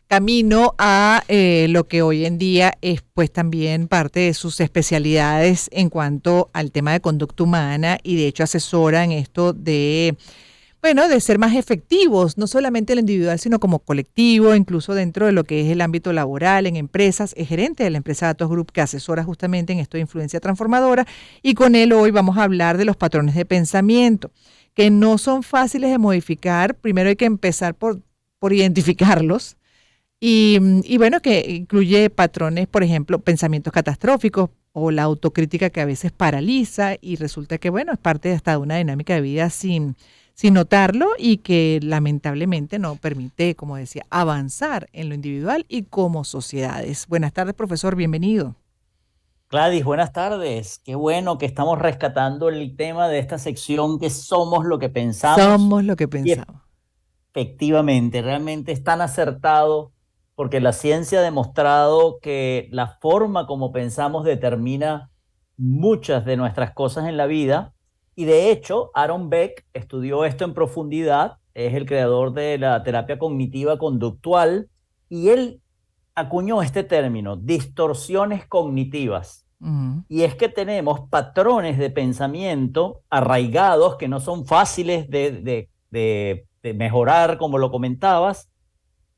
camino a lo que hoy en día es pues también parte de sus especialidades en cuanto al tema de conducta humana y de hecho asesora en esto de, bueno, de ser más efectivos, no solamente en lo individual, sino como colectivo, incluso dentro de lo que es el ámbito laboral, en empresas. Es gerente de la empresa Datos Group que asesora justamente en esto de influencia transformadora y con él hoy vamos a hablar de los patrones de pensamiento que no son fáciles de modificar. Primero hay que empezar por identificarlos y bueno, que incluye patrones, por ejemplo, pensamientos catastróficos o la autocrítica que a veces paraliza y resulta que, bueno, es parte de hasta de una dinámica de vida sin notarlo y que lamentablemente no permite, como decía, avanzar en lo individual y como sociedades. Buenas tardes, profesor, bienvenido. Gladys, buenas tardes. Qué bueno que estamos rescatando el tema de esta sección que somos lo que pensamos. Somos lo que Y pensamos. efectivamente, realmente es tan acertado porque la ciencia ha demostrado que la forma como pensamos determina muchas de nuestras cosas en la vida. Y de hecho, Aaron Beck estudió esto en profundidad, es el creador de la terapia cognitiva conductual y él acuñó este término, distorsiones cognitivas. Ujú. Y es que tenemos patrones de pensamiento arraigados que no son fáciles de mejorar, como lo comentabas.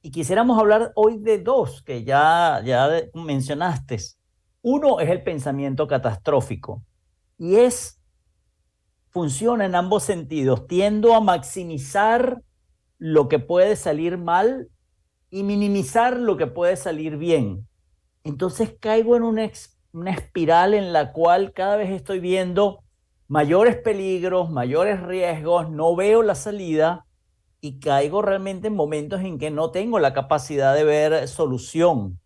Y quisiéramos hablar hoy de dos que ya mencionaste. Uno es el pensamiento catastrófico y funciona en ambos sentidos. Tiendo a maximizar lo que puede salir mal y minimizar lo que puede salir bien. Entonces caigo en una espiral en la cual cada vez estoy viendo mayores peligros, mayores riesgos, no veo la salida y caigo realmente en momentos en que no tengo la capacidad de ver solución.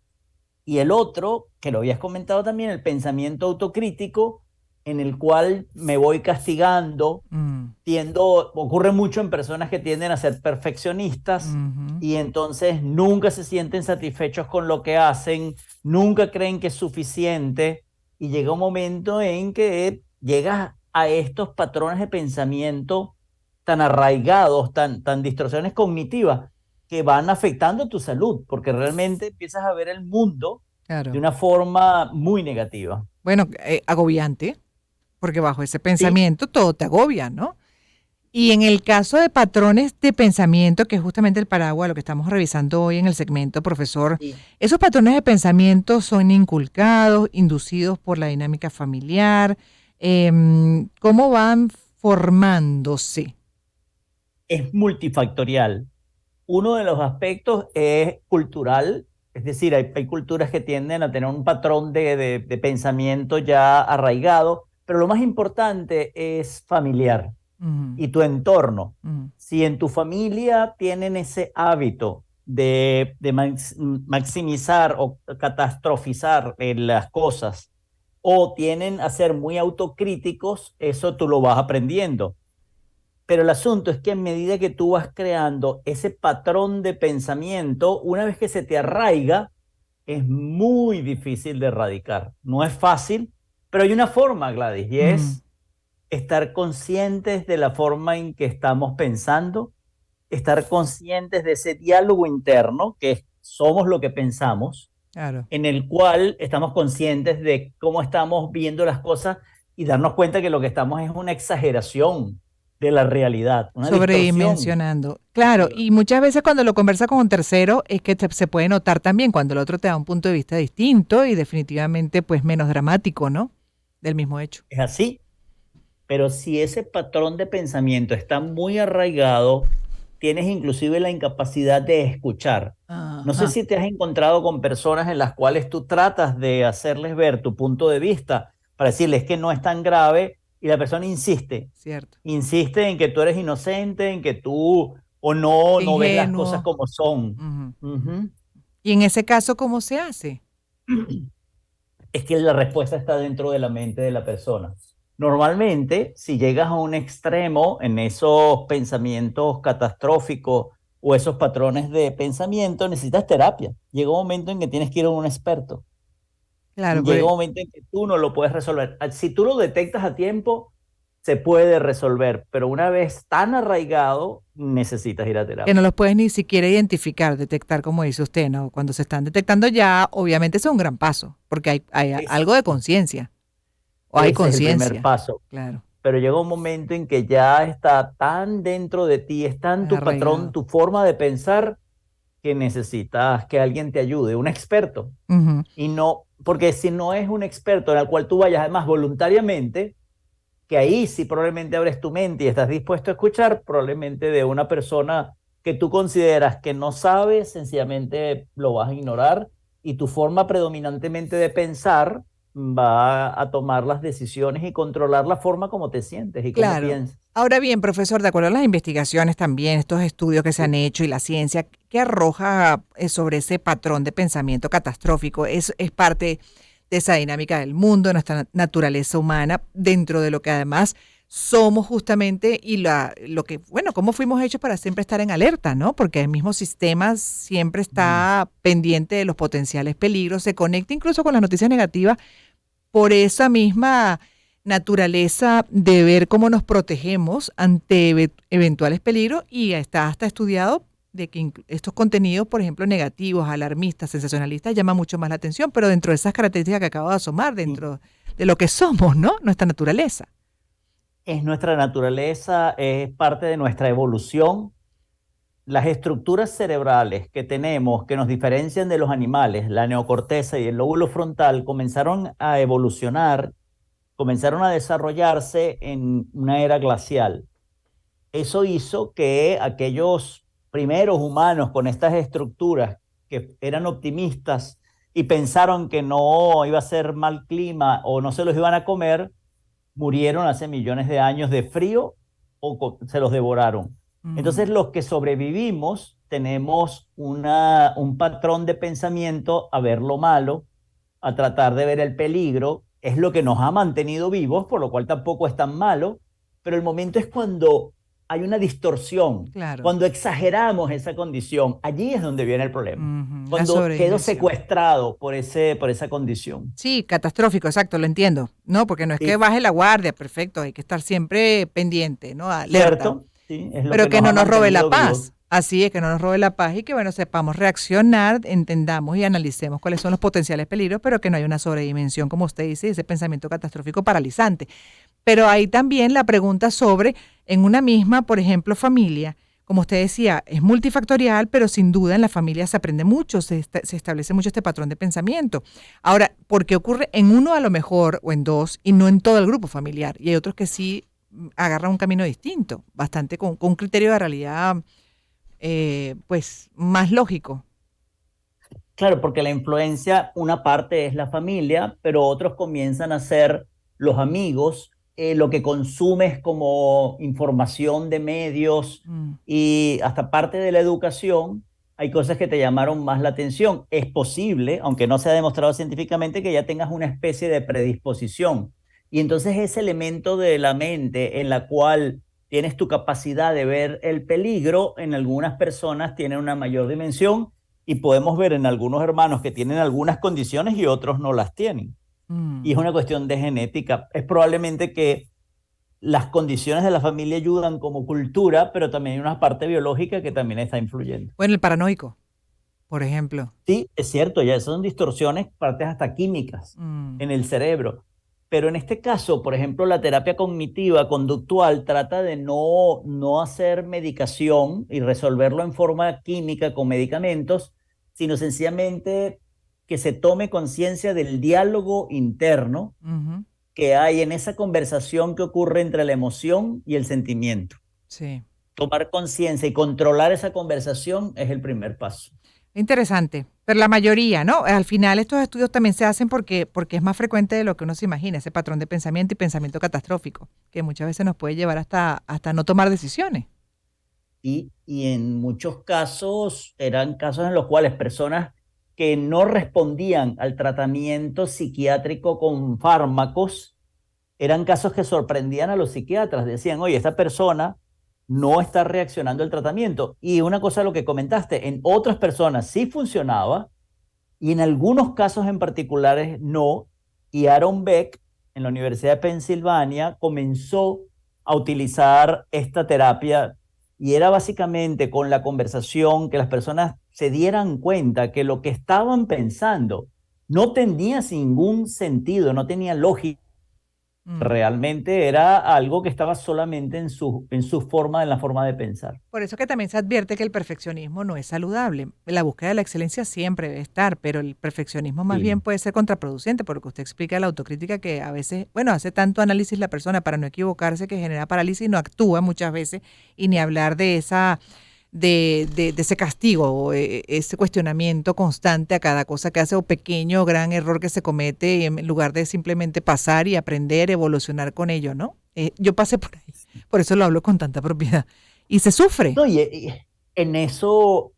Y el otro, que lo habías comentado también, el pensamiento autocrítico, en el cual me voy castigando, Mm, ocurre mucho en personas que tienden a ser perfeccionistas ujú. y entonces nunca se sienten satisfechos con lo que hacen, nunca creen que es suficiente y llega un momento en que llegas a estos patrones de pensamiento tan arraigados, tan distorsiones cognitivas que van afectando tu salud, porque realmente empiezas a ver el mundo de Claro. una forma muy negativa. Bueno, agobiante, porque bajo ese Sí, pensamiento todo te agobia, ¿no? Y en el caso de patrones de pensamiento, que es justamente el paraguas, lo que estamos revisando hoy en el segmento, profesor, sí. esos patrones de pensamiento son inculcados, inducidos por la dinámica familiar. ¿Cómo van formándose? Es multifactorial. Uno de los aspectos es cultural, es decir, hay culturas que tienden a tener un patrón de pensamiento ya arraigado, pero lo más importante es familiar Ujú, y tu entorno. ujú. Si en tu familia tienen ese hábito de maximizar o catastrofizar las cosas o tienen a ser muy autocríticos, eso tú lo vas aprendiendo. Pero el asunto es que en medida que tú vas creando ese patrón de pensamiento, una vez que se te arraiga, es muy difícil de erradicar. No es fácil, pero hay una forma, Gladys, y Mm, es estar conscientes de la forma en que estamos pensando, estar conscientes de ese diálogo interno, que somos lo que pensamos, claro. en el cual estamos conscientes de cómo estamos viendo las cosas y darnos cuenta que lo que estamos es una exageración de la realidad, una distorsión. Sobredimensionando. Claro, y muchas veces cuando lo conversa con un tercero es que se puede notar también cuando el otro te da un punto de vista distinto y definitivamente pues menos dramático, ¿no? Del mismo hecho. Es así, pero si ese patrón de pensamiento está muy arraigado, tienes inclusive la incapacidad de escuchar. No sé Ajá, si te has encontrado con personas en las cuales tú tratas de hacerles ver tu punto de vista para decirles que no es tan grave y la persona insiste, cierto. insiste en que tú eres inocente, en que tú o no ves las cosas Ingenuo. como son. Ujú. Ujú. Y en ese caso, ¿cómo se hace? Es que la respuesta está dentro de la mente de la persona. Normalmente, si llegas a un extremo en esos pensamientos catastróficos o esos patrones de pensamiento, necesitas terapia. Llega un momento en que tienes que ir a un experto. Claro, Llega pero un momento en que tú no lo puedes resolver. Si tú lo detectas a tiempo, se puede resolver, pero una vez tan arraigado, necesitas ir a Que no terapia. los puedes ni siquiera identificar, detectar, como dice usted, ¿no? Cuando se están detectando ya, obviamente es un gran paso, porque hay algo de Exacto. conciencia, o hay Ese es el primer conciencia, paso. claro, Pero llega un momento en que ya está tan dentro de ti, es tan tu patrón, arraigado. tu forma de pensar, que necesitas que alguien te ayude, un experto. Ujú. Y no, porque si no es un experto en el cual tú vayas además voluntariamente, que ahí sí probablemente abres tu mente y estás dispuesto a escuchar, probablemente de una persona que tú consideras que no sabe, sencillamente lo vas a ignorar y tu forma predominantemente de pensar va a tomar las decisiones y controlar la forma como te sientes y cómo Claro. piensas. Ahora bien, profesor, de acuerdo a las investigaciones también, estos estudios que se han hecho y la ciencia, ¿qué arroja sobre ese patrón de pensamiento catastrófico? Es parte de esa dinámica del mundo, de nuestra naturaleza humana, dentro de lo que además somos justamente y lo que, bueno, cómo fuimos hechos para siempre estar en alerta, ¿no? Porque el mismo sistema siempre Mm. está pendiente de los potenciales peligros, se conecta incluso con las noticias negativas por esa misma naturaleza de ver cómo nos protegemos ante eventuales peligros y está hasta estudiado de que estos contenidos, por ejemplo, negativos, alarmistas, sensacionalistas, llaman mucho más la atención, pero dentro de esas características que acabo de asomar, Y dentro de lo que somos, ¿no? Nuestra naturaleza. es nuestra naturaleza, es parte de nuestra evolución. Las estructuras cerebrales que tenemos que nos diferencian de los animales, la neocorteza y el lóbulo frontal, comenzaron a evolucionar, comenzaron a desarrollarse en una era glacial. Eso hizo que aquellos primeros humanos con estas estructuras que eran optimistas y pensaron que no iba a ser mal clima o no se los iban a comer, murieron hace millones de años de frío o se los devoraron. Entonces Mm, los que sobrevivimos tenemos un patrón de pensamiento a ver lo malo, a tratar de ver el peligro, es lo que nos ha mantenido vivos, por lo cual tampoco es tan malo, pero el momento es cuando hay una distorsión, claro. cuando exageramos esa condición, allí es donde viene el problema, Ujú, la cuando quedo sobredimensión. secuestrado por esa condición. Sí, catastrófico, exacto, lo entiendo. No, porque no es que ¿Sí? baje la guardia, perfecto, hay que estar siempre pendiente, ¿no? Alerta. ¿Cierto? Sí, es lo Pero que que nos no ha nos robe la mantenido vivos. paz. Así es, que no nos robe la paz y que, bueno, sepamos reaccionar, entendamos y analicemos cuáles son los potenciales peligros, pero que no haya una sobredimensión, como usted dice, ese pensamiento catastrófico paralizante. Pero hay también la pregunta sobre, en una misma, por ejemplo, familia, como usted decía, es multifactorial, pero sin duda en la familia se aprende mucho, se establece mucho este patrón de pensamiento. Ahora, ¿por qué ocurre en uno a lo mejor o en dos y no en todo el grupo familiar? Y hay otros que sí agarran un camino distinto, bastante con un criterio de realidad, pues, más lógico. Claro, porque la influencia, una parte es la familia, pero otros comienzan a ser los amigos, lo que consumes como información de medios Mm, y hasta parte de la educación. Hay cosas que te llamaron más la atención. Es posible, aunque no se ha demostrado científicamente, que ya tengas una especie de predisposición. Y entonces ese elemento de la mente en la cual tienes tu capacidad de ver el peligro, en algunas personas tiene una mayor dimensión y podemos ver en algunos hermanos que tienen algunas condiciones y otros no las tienen. Y es mm. una cuestión de genética. Es probablemente que las condiciones de la familia ayudan como cultura, pero también hay una parte biológica que también está influyendo. Bueno, el paranoico, por ejemplo. Sí, es cierto, ya son distorsiones, partes hasta químicas Mm, en el cerebro. Pero en este caso, por ejemplo, la terapia cognitiva conductual trata de no hacer medicación y resolverlo en forma química con medicamentos, sino sencillamente que se tome conciencia del diálogo interno ujú, que hay en esa conversación que ocurre entre la emoción y el sentimiento. sí. Tomar conciencia y controlar esa conversación es el primer paso. Interesante, pero la mayoría, ¿no? Al final estos estudios también se hacen porque es más frecuente de lo que uno se imagina, ese patrón de pensamiento y pensamiento catastrófico, que muchas veces nos puede llevar hasta no tomar decisiones. Y en muchos casos eran casos en los cuales personas que no respondían al tratamiento psiquiátrico con fármacos, eran casos que sorprendían a los psiquiatras. Decían, oye, esta persona no está reaccionando al tratamiento. Y una cosa, lo que comentaste, en otras personas sí funcionaba y en algunos casos en particulares no. Y Aaron Beck, en la Universidad de Pensilvania, comenzó a utilizar esta terapia y era básicamente con la conversación que las personas se dieran cuenta que lo que estaban pensando no tenía ningún sentido, no tenía lógica. Mm. Realmente era algo que estaba solamente en la forma de pensar. Por eso que también se advierte que el perfeccionismo no es saludable. La búsqueda de la excelencia siempre debe estar, pero el perfeccionismo más bien Sí. puede ser contraproducente, porque usted explica la autocrítica que a veces, bueno, hace tanto análisis la persona para no equivocarse que genera parálisis y no actúa muchas veces, y ni hablar de esa, de ese castigo, o ese cuestionamiento constante a cada cosa que hace o pequeño o gran error que se comete, y en lugar de simplemente pasar y aprender, evolucionar con ello, ¿no? Yo pasé por ahí, por eso lo hablo con tanta propiedad. Y se sufre. No, y en eso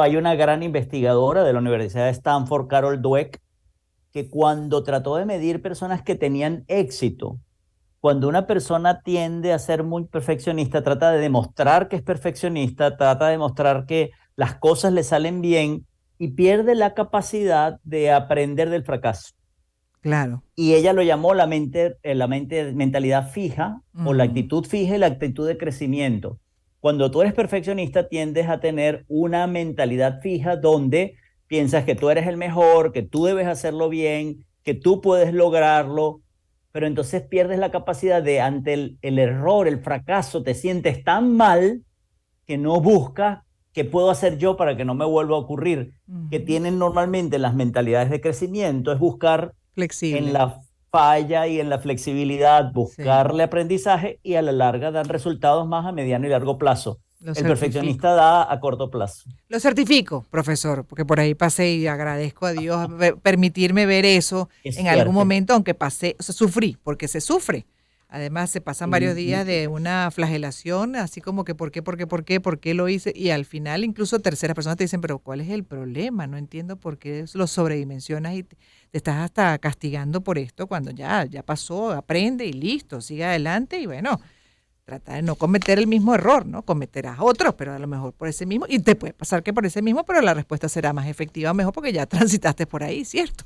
hay una gran investigadora de la Universidad de Stanford, Carol Dweck, que cuando trató de medir personas que tenían éxito, cuando una persona tiende a ser muy perfeccionista, trata de demostrar que es perfeccionista, trata de demostrar que las cosas le salen bien y pierde la capacidad de aprender del fracaso. Claro. Y ella lo llamó mentalidad fija o la Mm, actitud fija y la actitud de crecimiento. Cuando tú eres perfeccionista, tiendes a tener una mentalidad fija donde piensas que tú eres el mejor, que tú debes hacerlo bien, que tú puedes lograrlo, pero entonces pierdes la capacidad de, ante el error, el fracaso, te sientes tan mal que no buscas qué puedo hacer yo para que no me vuelva a ocurrir. Que ujú. tienen normalmente las mentalidades de crecimiento, es buscar en Flexible. la falla y en la flexibilidad, Sí, buscarle aprendizaje y a la larga dan resultados más a mediano y largo plazo. lo El certifico. perfeccionista da a corto plazo. Lo certifico, profesor, porque por ahí pasé y agradezco a Dios permitirme ver eso Qué en algún suerte. momento, aunque pasé, o sea, sufrí, porque se sufre. Además, se pasan varios días Y de una flagelación, así como que por qué lo hice, y al final incluso terceras personas te dicen, pero ¿cuál es el problema? No entiendo por qué lo sobredimensionas y te estás hasta castigando por esto cuando ya pasó, aprende y listo, sigue adelante y bueno, trata de no cometer el mismo error, ¿no? Cometerás otros, pero a lo mejor por ese mismo, y te puede pasar que por ese mismo, pero la respuesta será más efectiva o mejor porque ya transitaste por ahí, ¿cierto?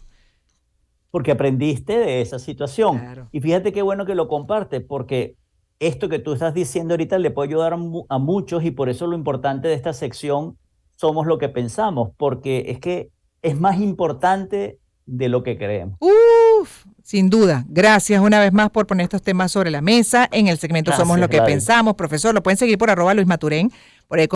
porque aprendiste de esa situación. Claro. Y fíjate qué bueno que lo compartes, porque esto que tú estás diciendo ahorita le puede ayudar a muchos y por eso lo importante de esta sección somos lo que pensamos, porque es que es más importante de lo que creemos. Uf, sin duda. Gracias una vez más por poner estos temas sobre la mesa. En el segmento Somos lo Gracias, que Gladys. pensamos, profesor. Lo pueden seguir por @Luis Maturén. Por ahí